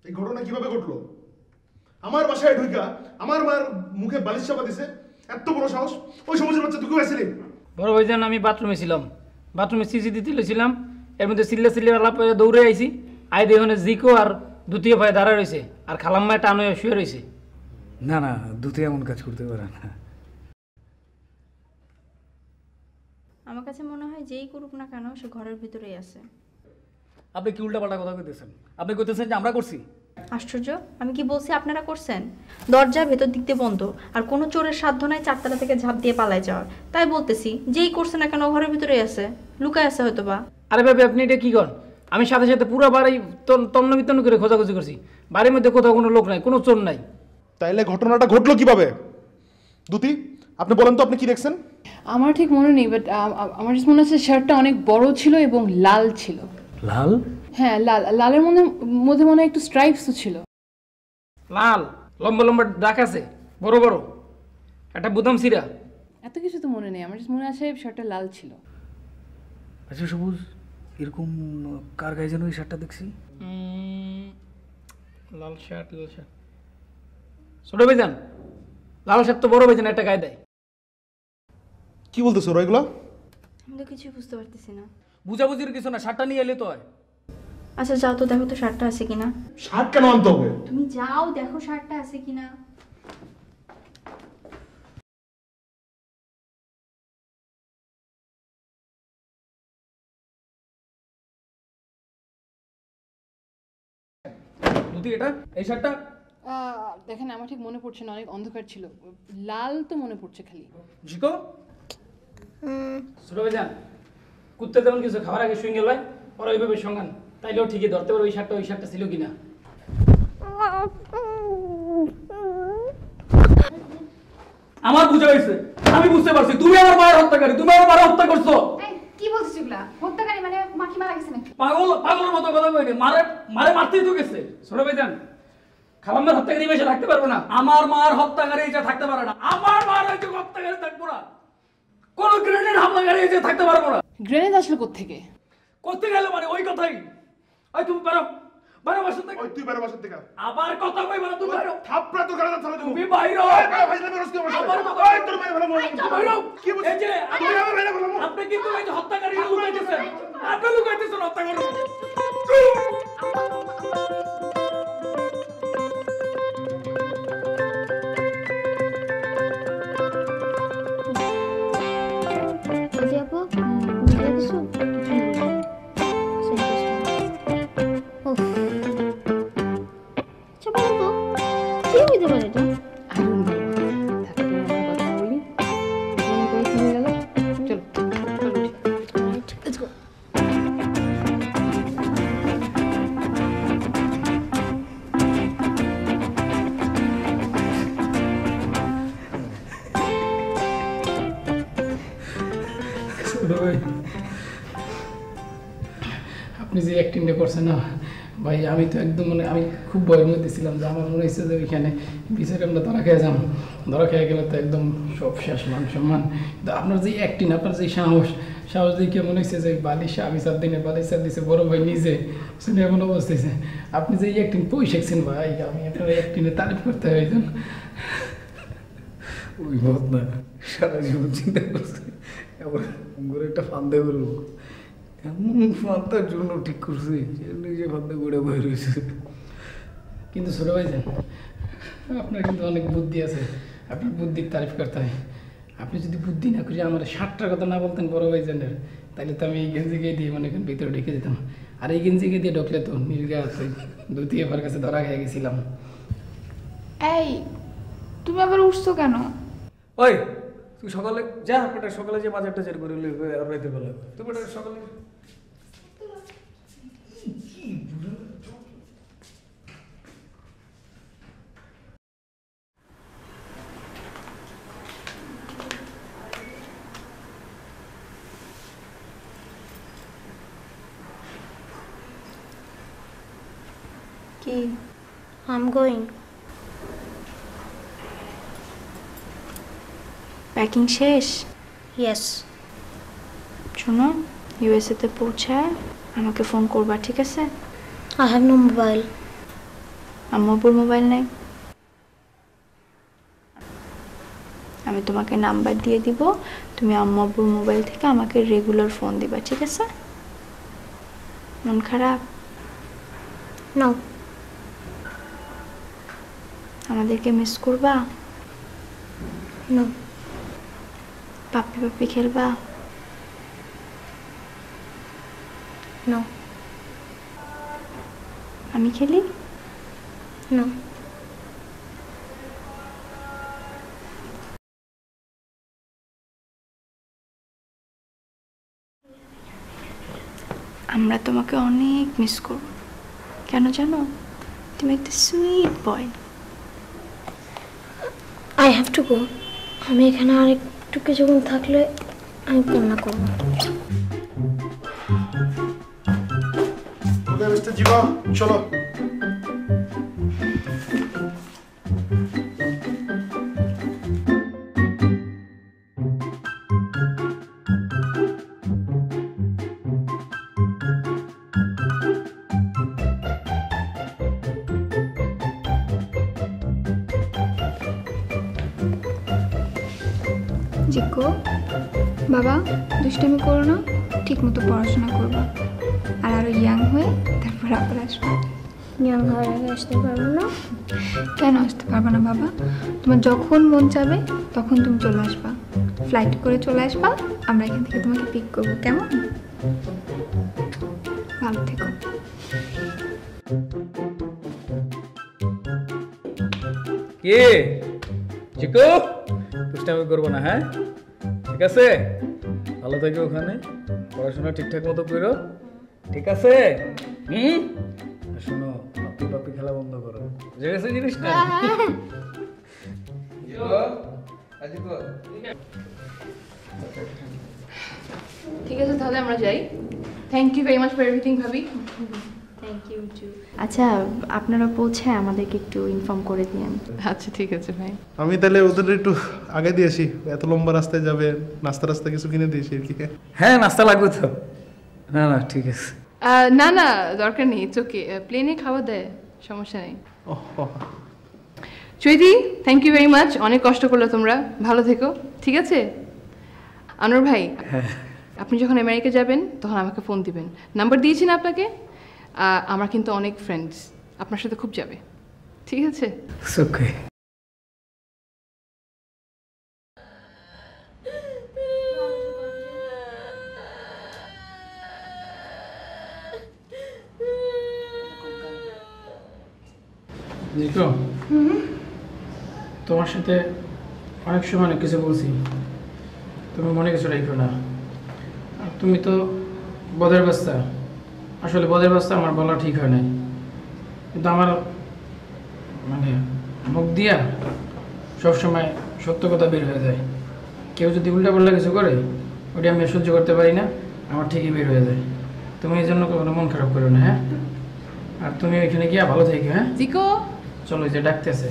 এই ঘটনা কিভাবে ঘটলো? আমার বাসায় ঢুকা আমার মার মুখে বালিশ চাপা দিছে, এত বড় সাহস! ওই সমাজের বাচ্চা তুই আসছিলি? বড় ভাইজান আমি বাথরুমে ছিলাম, বাথরুমে সিসি দিতে লইছিলাম, এর মধ্যে সিল্লা সিল্লা আলাপ দৌড়ে আইছি, আই দেখুন জিকো আর দ্বিতীয় ভাই দাঁড়া রয়েছে আর খালাম্মায় টান হয়ে শুয়ে রয়েছে। না না, দুতে এমন কাজ করতে পারে না। আমার কাছে মনে হয় যেই করুক না কেন সে ঘরের ভিতরেই আছে। আপনি কি উল্টা পাল্টা কথা কইতেছেন? আপনি কইতেছেন যে আমরা করছি? আশ্চর্য, আমি কি বলছি আপনারা করছেন? দরজা ভেতর দিক দিয়ে বন্ধ, আর কোনো চোরের সাধ্য নাই চারতলা থেকে ঝাঁপ দিয়ে পালায় যাওয়ার। তাই বলতেছি যেই করছে না কেন ঘরের ভিতরেই আছে, লুকায় আছে হয়তো বা। আরে ভাবি আপনি এটা কি করেন? আমি সাথে সাথে পুরো বাড়ি তন্ন বিতন্ন করে খোঁজাখুঁজি করছি, বাড়ির মধ্যে কোথাও কোনো লোক নাই, কোনো চোর নাই। তাইলে ঘটনাটা ঘটলো কিভাবে? দুতি, আপনি বলেন তো আপনি কি দেখছেন? আমার ঠিক মনে নেই, বাট আমার just মনে হচ্ছে শার্টটা অনেক বড় ছিল এবং লাল ছিল। লাল? হ্যাঁ লাল, লালের মধ্যে মনে হয় একটু স্ট্রাইপসও ছিল। লাল লম্বা লম্বা দাগ আছে, বড় বড়, একটা বুতাম সিরা। এত কিছু তো মনে নেই, আমার just মনে আছে শার্টটা লাল ছিল। আচ্ছা সবুজ, এরকম কার গায়ে যেন এই শার্টটা দেখছি? লাল শার্ট, লাল শার্ট ছোট ভাইজান, লাল শার্ট তো বড় ভাইজান একটা গায়ে দেয়। কি বলতেছো ওরা এগুলা? আমি তো কিছুই বুঝতে পারতেছি না। বুঝাবুঝির কিছু না, শার্টটা নিয়ে এলে তো হয়। আচ্ছা যাও তো দেখো তো শার্টটা আছে কিনা। শার্ট কেন আনতে হবে? তুমি যাও দেখো শার্টটা আছে কিনা। দুতি এটা, এই শার্টটা? দেখেন আমার ঠিক মনে পড়ছে না, অনেক অন্ধকার ছিল। লাল তো মনে পড়ছে খালি। জিকো ছোট ভাইজান, কুত্তে তেমন কিছু খাবার আগে শুয়ে গেল ওরা ওইভাবে সঙ্গান, তাইলেও ঠিকই ধরতে পারো ওই শার্টটা ছিল কিনা। আমার বুঝা হয়েছে, আমি বুঝতে পারছি তুমি আমার মায়ের হত্যাকারী, তুমি আমার মায়ের হত্যা করছো। কি বলছিস এগুলা? হত্যাকারী মানে মাখি মারা গেছে নাকি? পাগলের মতো কথা কইনি, মারে মারতেই তো গেছে। ছোট ভাইজান, খালাম্মার হত্যাকারী বেশি থাকতে পারবো না। আমার মার হত্যাকারী এটা থাকতে পারে না, আমার মার হয়তো হত্যাকারী থাকবো না, কোন গ্রেনেড হামলাকারী এটা থাকতে পারবো না। গ্রেনেড আসলো কোত্থেকে? করতে গেলে মানে ওই কথাই। ওই তুমি পারো বাইরে বাসা থেকে। ওই তুই বাইরে বাসা থেকে আবার কথা কইবা না, তুমি বাইরে। থাপড়া তো গাড়া চালা দেবো। তুমি বাইরে। ভাইলা বেরোস কি আমার? আমার কথা ওই তোর ভাই ভালো মনে বাইরে। কি বলছিস? এই যে তুই আমার ভাইলা ভালো মনে। আপনি কিন্তু এই যে হত্যাকারী লুকাইতেছেন, আপনি লুকাইতেছেন হত্যাকারী। আপনি যে অ্যাক্টিংটা করছেন না ভাই, আমি তো একদম মানে আমি খুব ভয়ের মধ্যে ছিলাম যে আমার মনে হচ্ছে যে ওইখানে বিচারে আমরা ধরা খেয়ে যাবো, ধরা খেয়ে গেলে তো একদম সব শেষ, মান সম্মান। কিন্তু আপনার যে অ্যাক্টিং, আপনার যে সাহস দেখে মনে হচ্ছে যে বালিশ আমি 4 দিনে বালিশ 4 দিছে বড় ভাই নিজে শুনে এমন অবস্থাছে। আপনি যে অ্যাক্টিং পই শিখছেন ভাই, আমি আপনার অ্যাক্টিংয়ে তারিফ করতে হয়। ওই মত না, সারা জীবন চিন্তা করছে এবার ঘুরে একটা ফান্দে করবো, এমন ফান্দার জন্য ঠিক করছে নিজে ফান্দে ঘুরে বয়ে রয়েছে। কিন্তু ছোট ভাই যান, আপনার কিন্তু অনেক বুদ্ধি আছে, আপনার বুদ্ধির তারিফ করতে হয়। আপনি যদি বুদ্ধি না করে আমার 60টার কথা না বলতেন বড় ভাই জানের, তাহলে তো আমি এই গেঞ্জিকে দিয়ে মনে করেন ভিতরে ঢেকে দিতাম। আর এই গেঞ্জিকে দিয়ে ঢুকলে তো নীলগা দুটি এবার কাছে ধরা খেয়ে গেছিলাম। এই তুমি আবার উঠছো কেন? ওই তুই সকালে যা, বেটা সকালে যে বাজারটা চের করে আর রাইতে বেলা তুই বেটা সকালে কি? I'm going. প্যাকিং শেষ? Yes. শোনো, ইউএসএ তে পৌঁছায় আমাকে ফোন করবা, ঠিক আছে? I have no mobile. আম্মু আব্বুর মোবাইল নেই? আমি তোমাকে নাম্বার দিয়ে দিব, তুমি আম্মু আব্বুর মোবাইল থেকে আমাকে রেগুলার ফোন দিবা, ঠিক আছে? মন খারাপ? নাও। আমাদেরকে মিস করবা? নো। পাপ্পি পাপ্পি খেলবা? নো। আমি খেলি? নো। আমরা তোমাকে অনেক মিস করব। কেন জানো? তুমি একটা sweet boy. I have to go. আমি এখানে আর একটু কিছুক্ষণ থাকলে আমি কান্না করবো। ওকে মিস্টার জীবা, চলো। জিকো বাবা, দুষ্টামি করো না, ঠিক মতো পড়াশোনা করবা, আর আরো ইয়াং হয়ে তারপর আবার আসবা। ইয়াং হওয়ার আগে আসতে পারবো না? কেন আসতে পারবা না বাবা? তোমার যখন মন চাবে তখন তুমি চলে আসবা, ফ্লাইট করে চলে আসবা, আমরা এখান থেকে তোমাকে পিক করবো, কেমন? ভালো থেকো। কে চিকু, দুষ্টামি করবো না, হ্যাঁ? ঠিক আছে, ভালো থাকবে ওখানে, পড়াশোনা ঠিকঠাক মতো করো, ঠিক আছে? আর শোনো, পাপ্পি পাপ্পি খেলা বন্ধ করো, বুঝে গেছে জিনিসটা? ঠিক আছে, তাহলে আমরা যাই। Thank you very much for everything ভাবি। Thank you too. আচ্ছা, আপনারা পৌঁছায় আমাদেরকে একটু ইনফর্ম করে দিন। আচ্ছা ঠিক আছে ভাই। আমি তাহলে ওদের একটু আগে দিয়েছি, এত লম্বা রাস্তায় যাবে, নাস্তা রাস্তা কিছু কিনে দিয়েছি আর কি। হ্যাঁ, নাস্তা লাগবে তো। না না, ঠিক আছে। না না, দরকার নেই, ইটস ওকে, প্লেনে খাওয়া দেয়, সমস্যা নেই। চৈতি, থ্যাংক ইউ ভেরি মাচ, অনেক কষ্ট করলো তোমরা, ভালো থেকো, ঠিক আছে? আনোয়ার ভাই, আপনি যখন আমেরিকা যাবেন তখন আমাকে ফোন দিবেন, নাম্বার দিয়েছি না আপনাকে? আমার কিন্তু অনেক ফ্রেন্ডস আপনার সাথে খুব যাবে, ঠিক আছে? ওকে। জিকো, তোমার সাথে অনেক সময় অনেক কিছু বলছি, তুমি মনে কিছু রাখো না। আর তুমি তো বদের বাচ্চা, আসলে বদের বাচ্চা আমার বলা ঠিক হয় নাই, কিন্তু আমার মানে মুখ দিয়া সবসময় সত্য কথা বের হয়ে যায়। কেউ যদি উল্টা পাল্টা কিছু করে ওটা আমি সহ্য করতে পারি না, আমার ঠিকই বের হয়ে যায়। তুমি এই জন্য কোনো মন খারাপ করো না, হ্যাঁ? আর তুমি ওইখানে গিয়া ভালো থেকো, হ্যাঁ? জিকো, চলো, যে ডাকতেছে।